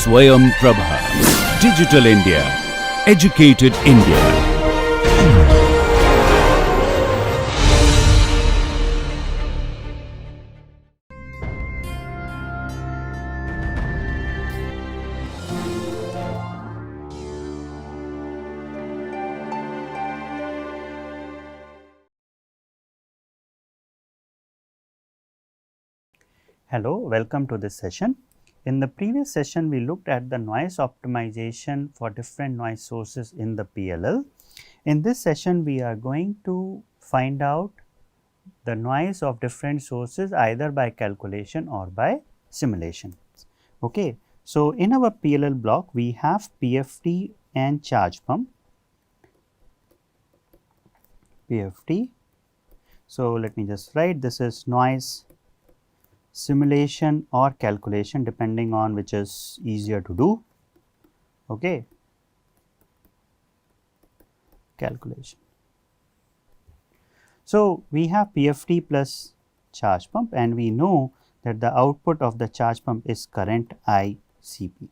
Swayam Prabha. Digital India. Educated India. Hello, welcome to this session. In the previous session, we looked at the noise optimization for different noise sources in the PLL. In this session, we are going to find out the noise of different sources either by calculation or by simulation. Okay. So, in our PLL block, we have PFT and charge pump. PFT. So, let me just write this is noise simulation or calculation depending on which is easier to do. Okay. Calculation. So, we have PFT plus charge pump and we know that the output of the charge pump is current ICP.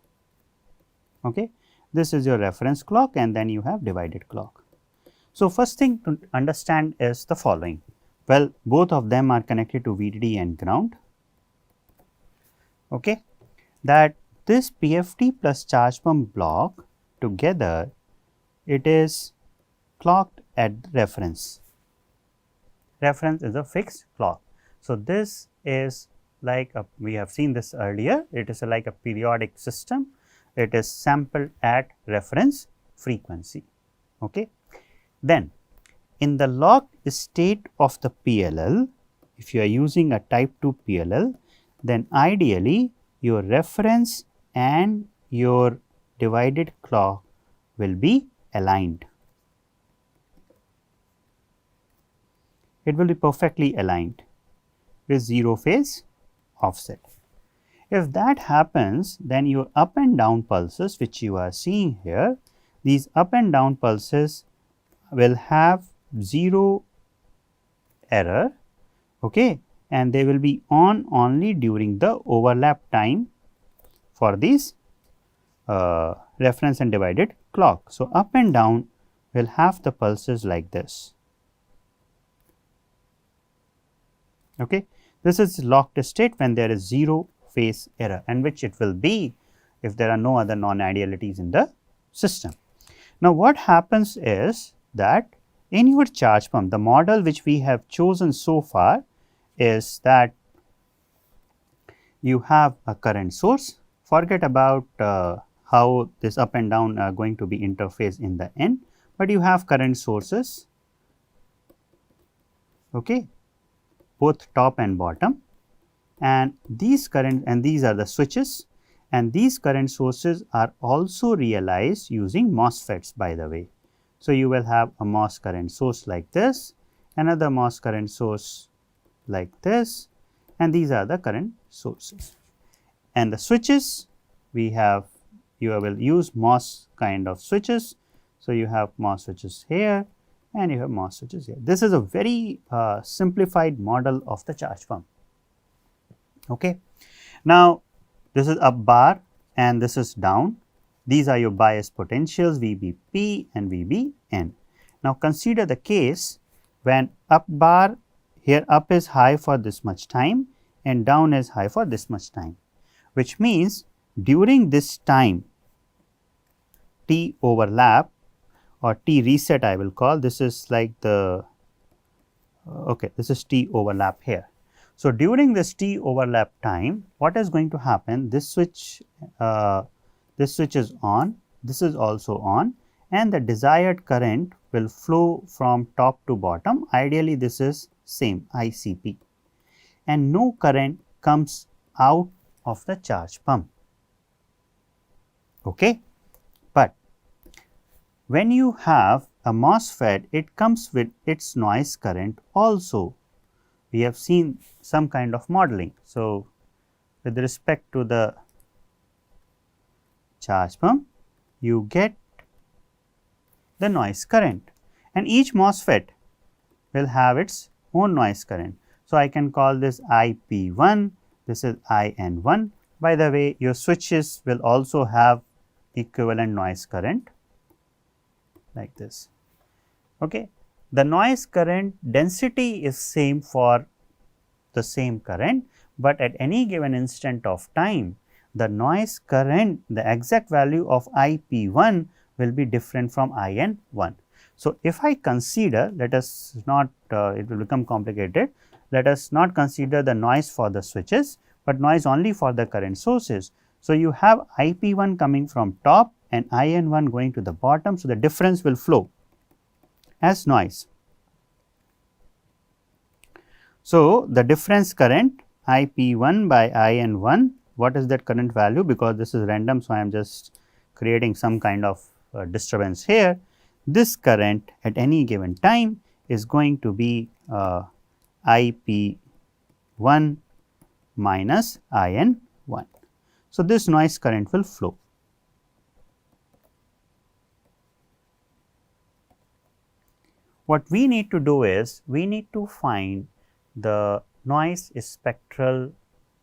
Okay. This is your reference clock and then you have divided clock. So, first thing to understand is the following. Well, both of them are connected to VDD and ground. Okay, that this PFT plus charge pump block together, it is clocked at reference. Reference is a fixed clock. So, this is like a, we have seen this earlier, it is like a periodic system, it is sampled at reference frequency. Okay. Then, in the locked state of the PLL, if you are using a type 2 PLL, then ideally your reference and your divided clock will be aligned. It will be perfectly aligned with 0 phase offset. If that happens, then your up and down pulses which you are seeing here, these up and down pulses will have 0 error. Okay. And they will be on only during the overlap time for these reference and divided clock. So, up and down will have the pulses like this. Okay. This is locked state when there is 0 phase error and which it will be if there are no other non-idealities in the system. Now, what happens is that in your charge pump, the model which we have chosen so far is that you have a current source, forget about how this up and down are going to be interfaced in the end, but you have current sources, okay, both top and bottom, and these current and these are the switches, and these current sources are also realized using MOSFETs by the way. So, you will have a MOS current source like this, another MOS current source like this, and these are the current sources. And the switches we have, you will use MOS kind of switches. So, you have MOS switches here and you have MOS switches here. This is a very simplified model of the charge pump. Okay. Now, this is up bar and this is down. These are your bias potentials VBP and VBN. Now, consider the case when up bar here up is high for this much time and down is high for this much time, which means during this time T overlap or T reset I will call, this is like the okay, this is T overlap here. So, during this T overlap time, what is going to happen? This switch is on, this is also on, and the desired current will flow from top to bottom. Ideally, this is same ICP, and no current comes out of the charge pump. Okay. But when you have a MOSFET, it comes with its noise current also. We have seen some kind of modeling. So, with respect to the charge pump, you get the noise current, and each MOSFET will have its own noise current. So, I can call this IP1, this is IN1, By the way, your switches will also have equivalent noise current like this. Okay. The noise current density is same for the same current, but at any given instant of time, the noise current, the exact value of IP1 will be different from IN1. So, if I consider, let us not, it will become complicated, let us not consider the noise for the switches, but noise only for the current sources. So, you have IP1 coming from top and IN1 going to the bottom. So, the difference will flow as noise. So, the difference current IP1 by IN1, what is that current value? Because this is random, so I am just creating some kind of disturbance here. This current at any given time is going to be IP1 minus IN1. So, this noise current will flow. What we need to do is, we need to find the noise spectral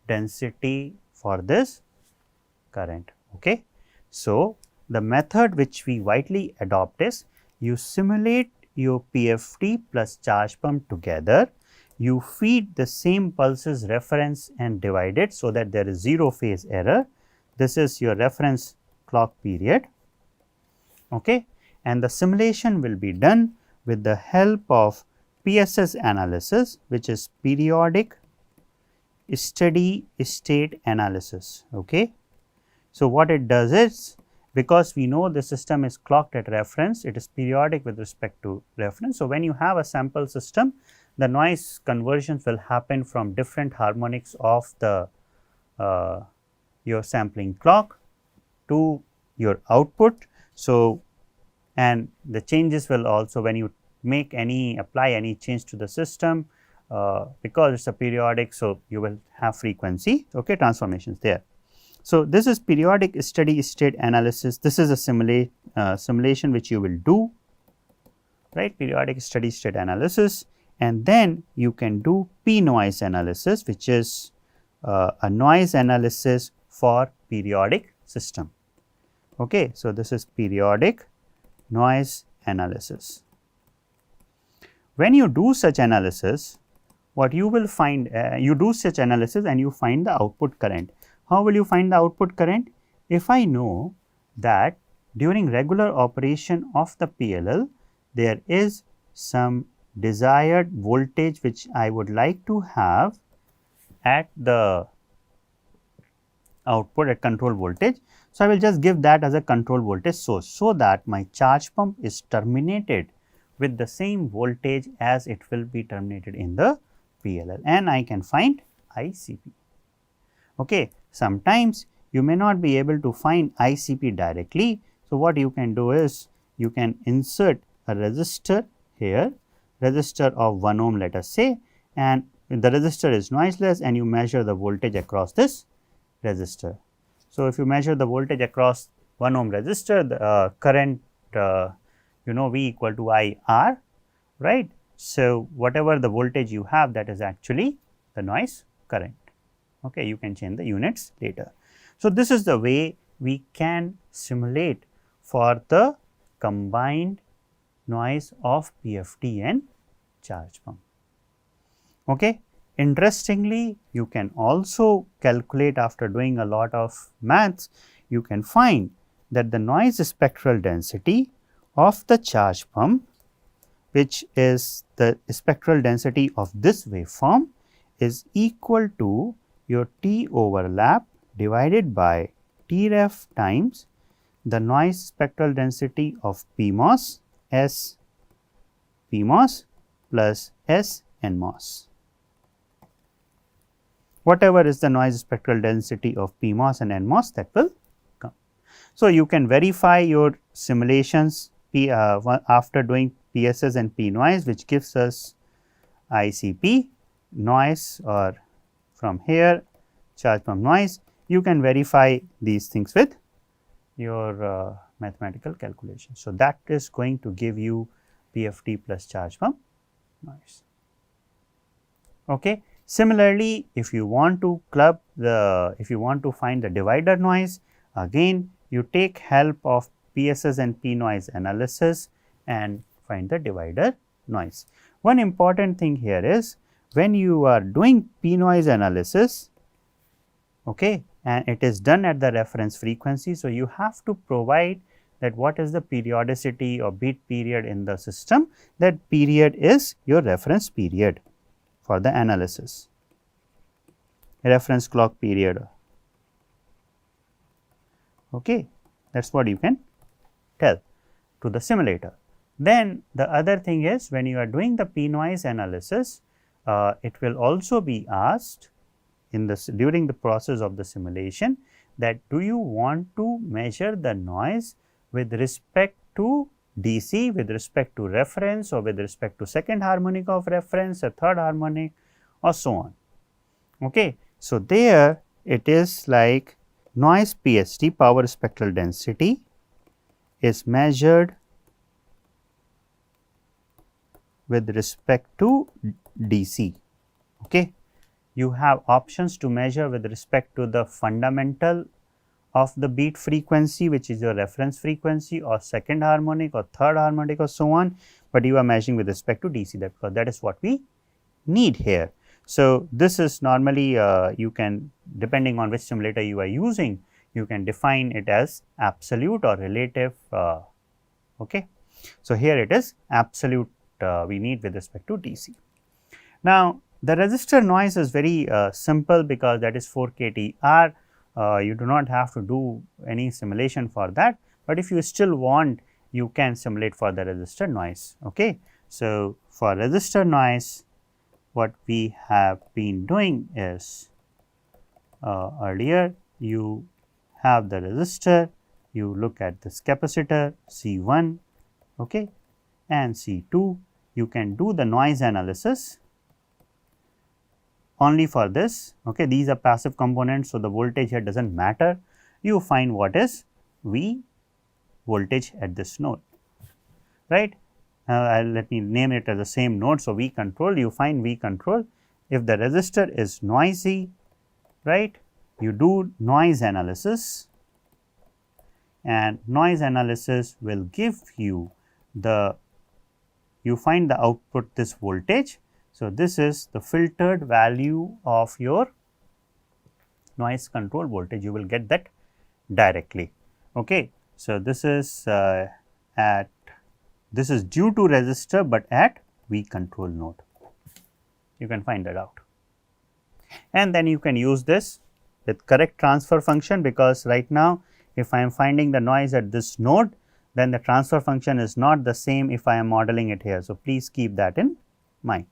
density for this current. Okay. So, the method which we widely adopt is, you simulate your PFT plus charge pump together, you feed the same pulses reference and divide it, so that there is 0 phase error. This is your reference clock period, okay. And the simulation will be done with the help of PSS analysis, which is periodic steady state analysis. Okay. So, what it does is, because we know the system is clocked at reference, it is periodic with respect to reference. So, when you have a sample system, the noise conversions will happen from different harmonics of the your sampling clock to your output. So, and the changes will also, when you make any, apply any change to the system, because it is a periodic. So, you will have frequency, okay, transformations there. So, this is periodic steady state analysis. This is a simulation which you will do, right, periodic steady state analysis, and then you can do P noise analysis, which is a noise analysis for periodic system. Okay. So, this is periodic noise analysis. When you do such analysis, what you will find, you do such analysis and you find the output current. How will you find the output current? If I know that during regular operation of the PLL, there is some desired voltage which I would like to have at the output at control voltage. So, I will just give that as a control voltage source, so that my charge pump is terminated with the same voltage as it will be terminated in the PLL, and I can find ICP. Okay. Sometimes you may not be able to find ICP directly. So, what you can do is, you can insert a resistor here, resistor of 1 ohm, let us say, and the resistor is noiseless, and you measure the voltage across this resistor. So, if you measure the voltage across 1 ohm resistor, the current you know V equal to IR, right. So, whatever the voltage you have, that is actually the noise current. Okay. You can change the units later. So, this is the way we can simulate for the combined noise of PFT and charge pump. Okay. Interestingly, you can also calculate, after doing a lot of maths, you can find that the noise spectral density of the charge pump, which is the spectral density of this waveform, is equal to your T overlap divided by T ref times the noise spectral density of PMOS S PMOS plus S NMOS. Whatever is the noise spectral density of PMOS and NMOS, that will come. So, you can verify your simulations after doing PSS and P noise, which gives us ICP noise, or from here charge pump noise. You can verify these things with your mathematical calculation. So, that is going to give you PFT plus charge pump noise. Okay. Similarly, if you want to find the divider noise, again you take help of PSS and P noise analysis and find the divider noise. One important thing here is when you are doing P noise analysis, okay, and it is done at the reference frequency. So, you have to provide that what is the periodicity or beat period in the system, that period is your reference period for the analysis, reference clock period. Okay, that is what you can tell to the simulator. Then the other thing is when you are doing the P noise analysis, it will also be asked in this during the process of the simulation that do you want to measure the noise with respect to DC, with respect to reference, or with respect to second harmonic of reference, a third harmonic, or so on. Okay. So, there it is like noise PSD, power spectral density, is measured with respect to DC. Okay. You have options to measure with respect to the fundamental of the beat frequency, which is your reference frequency, or second harmonic or third harmonic, or so on, but you are measuring with respect to DC, that because that is what we need here. So, this is normally you can, depending on which simulator you are using, you can define it as absolute or relative. Okay. So, here it is absolute we need with respect to DC. Now, the resistor noise is very simple because that is 4 kTR. You do not have to do any simulation for that, but if you still want, you can simulate for the resistor noise. Okay. So, for resistor noise, what we have been doing is earlier you have the resistor, you look at this capacitor C1, okay, and C2, you can do the noise analysis only for this. Okay. These are passive components, so the voltage here does not matter. You find what is V voltage at this node, right. Let me name it as the same node. So, V control, you find V control. If the resistor is noisy, right, you do noise analysis, and noise analysis will give you the, you find the output this voltage. So, this is the filtered value of your noise control voltage, you will get that directly. Okay. So, this is this is due to resistor, but at V control node, you can find that out. And then you can use this with correct transfer function, because right now if I am finding the noise at this node, then the transfer function is not the same if I am modeling it here. So, please keep that in mind.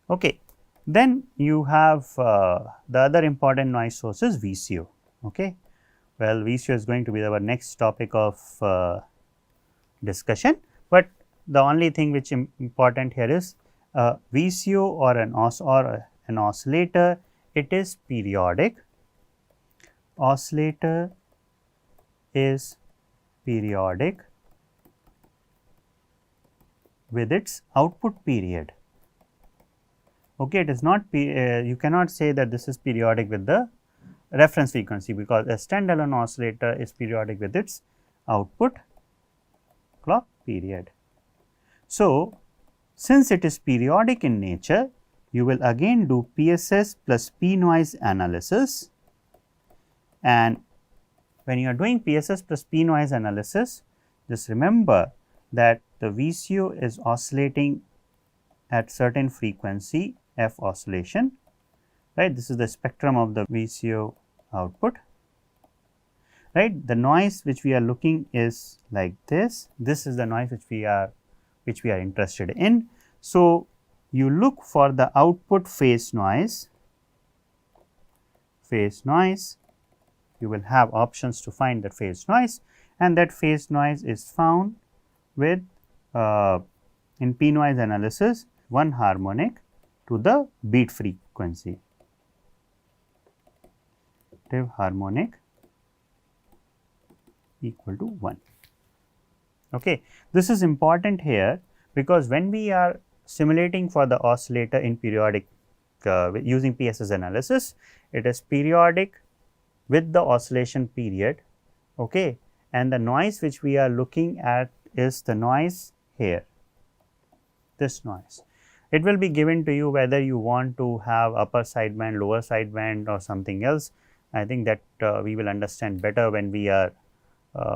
Okay. Then you have the other important noise source is VCO. Okay. Well, VCO is going to be our next topic of discussion, but the only thing which is important here is VCO or an oscillator, it is periodic. Oscillator is periodic with its output period. Okay, it is not you cannot say that this is periodic with the reference frequency, because a standalone oscillator is periodic with its output clock period. So, since it is periodic in nature, you will again do PSS plus P noise analysis, and when you are doing PSS plus P noise analysis, just remember that the VCO is oscillating at certain frequency f oscillation, right. This is the spectrum of the VCO output, right. The noise which we are looking is like this. This is the noise which we are interested in. So, you look for the output phase noise. You will have options to find that phase noise, and that phase noise is found with in P noise analysis 1 harmonic to the beat frequency, harmonic equal to 1. Okay. This is important here, because when we are simulating for the oscillator in periodic using PSS analysis. It is periodic with the oscillation period, okay, and the noise which we are looking at is the noise here, this noise. It will be given to you whether you want to have upper sideband, lower sideband or something else. I think that we will understand better when we are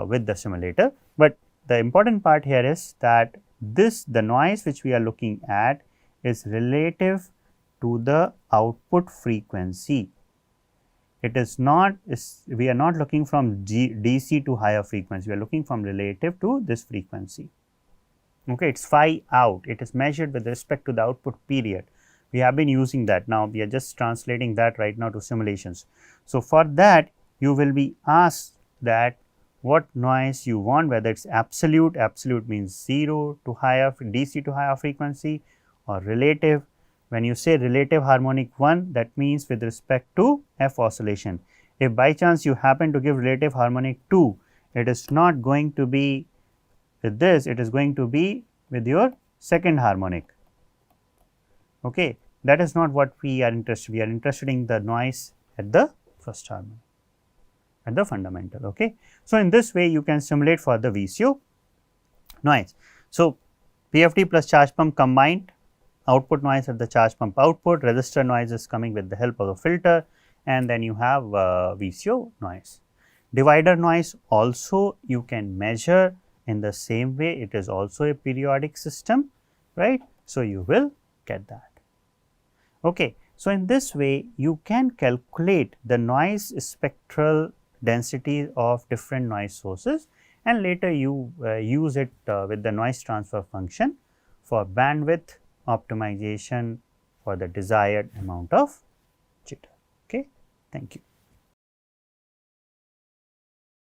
with the simulator, but the important part here is that the noise which we are looking at is relative to the output frequency. It is not, we are not looking from DC to higher frequency, we are looking from relative to this frequency. Okay, it is phi out, it is measured with respect to the output period. We have been using that. Now, we are just translating that right now to simulations. So, for that you will be asked that what noise you want, whether it is absolute, absolute means 0 to higher DC to higher frequency, or relative. When you say relative harmonic 1, that means with respect to F oscillation. If by chance you happen to give relative harmonic 2, it is not going to be with this, it is going to be with your second harmonic. Okay. That is not what we are interested. We are interested in the noise at the first harmonic, at the fundamental. Okay. So, in this way you can simulate for the VCO noise. So, PFD plus charge pump combined, output noise at the charge pump output, resistor noise is coming with the help of a filter, and then you have VCO noise. Divider noise also you can measure in the same way, it is also a periodic system, right. So, you will get that. Okay. So, in this way you can calculate the noise spectral density of different noise sources, and later you use it with the noise transfer function for bandwidth optimization for the desired amount of jitter. Okay. Thank you.